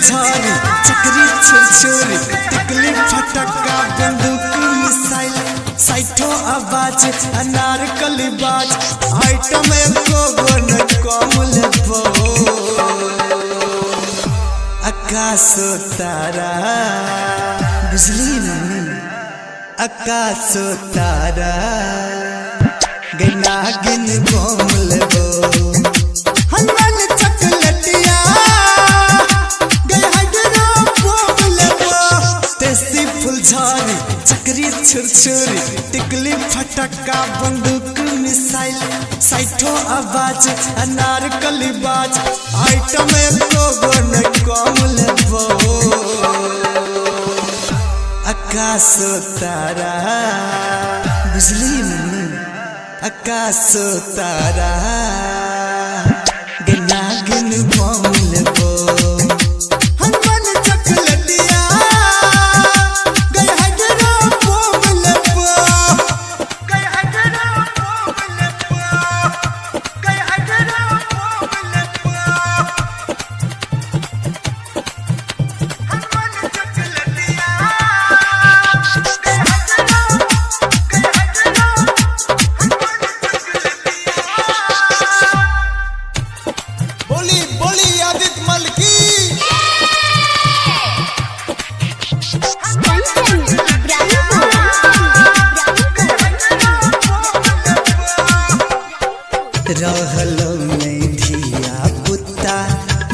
फुलझड़ी चक्री छुरछुरी टिकली फटक्का बंदूक मिसाइल साइठो आवाज अनारकली बाज आइटम एको गोन कम लेबो आकाश तारा बिजली नहीं आकाश तारा गना गिन बम लेबो हनुमान चकलटिया गए हडरो बम लेबो तेसी फुलझड़ी चक्री छुरछुरी टिकली फटक्का बंदूक मिसाइल साइठो आवाज अनारकली बाज आइटम एको गोन कम लेबो आकाश तारा बिजली नहीं आकाश तारा गना गिन बम लेबो हनुमान चकलटिया गए हडरो बम लेबो गए हडरो बम लेबो गए हडरो बम लेबो हनुमान चकलटिया गए हडरो बोली बोली आदित्य मल की रहलो नहीं धिया पुता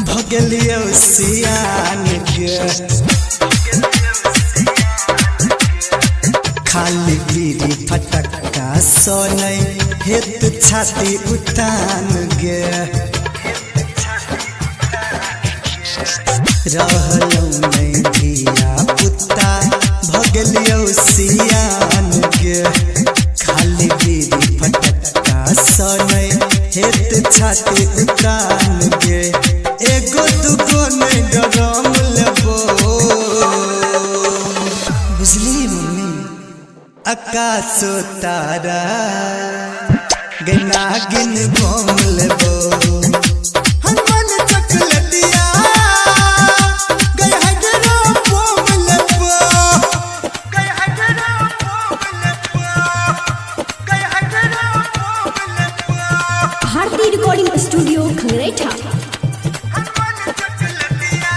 भगलियो सियान के खाली बीड़ी फटक्का सोनै हेत छाती उतान गे रहलो नहीं धिया पुता भगलियो सियान गे खाली बीड़ी फटक्का सोनै हेत छाती उतान गे एगो दुगो नहीं डरम लेबो बुझली मम्मी आकाश तारा गना गिन बम लेबो हनुमान चकलटिया गए हडरो बम लेबो गए हडरो बम लेबो गए हडरो बम लेबो भारती रिकॉर्डिंग स्टूडियो खंगरेठा। हनुमान चकलटिया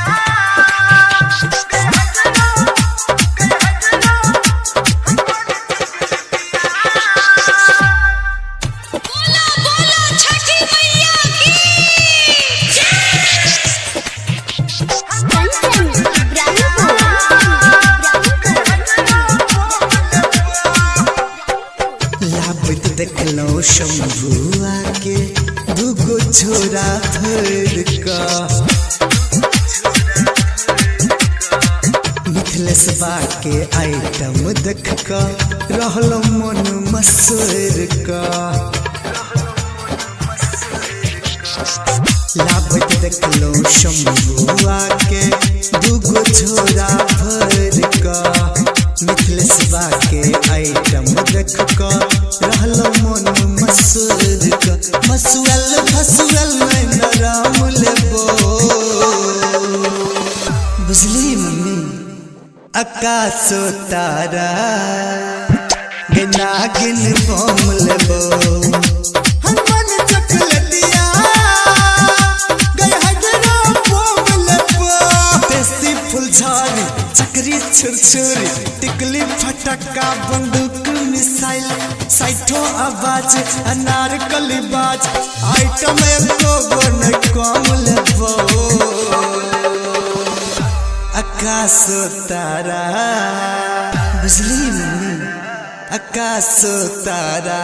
गए हडरो बोलो बोलो छठी मैया की लाबत देखलो शंभुआ के दुगो छोरा भर का मिथिलेश बा के आइटम देख का रहलो मन मसूर का लाबत देखलो शंभुआ के दुगो छोरा भर का मिथिलेश बा के आइटम देख का रहलो मन मसूर का मसुअल फसुअल में नराम लेबो बुझली मम्मी आकाश तारा गना गिन बम लेबो हनुमान चकलटिया गए हडरो बम लेबो तेसी फुलझड़ी चक्री छुरछुरी टिकली फटक्का बंदूक मिसाइल साइठो आवाज अनारकली बाज आइटम एको गोन कम लेबो आकाश तारा बुझली मम्मी आकाश तारा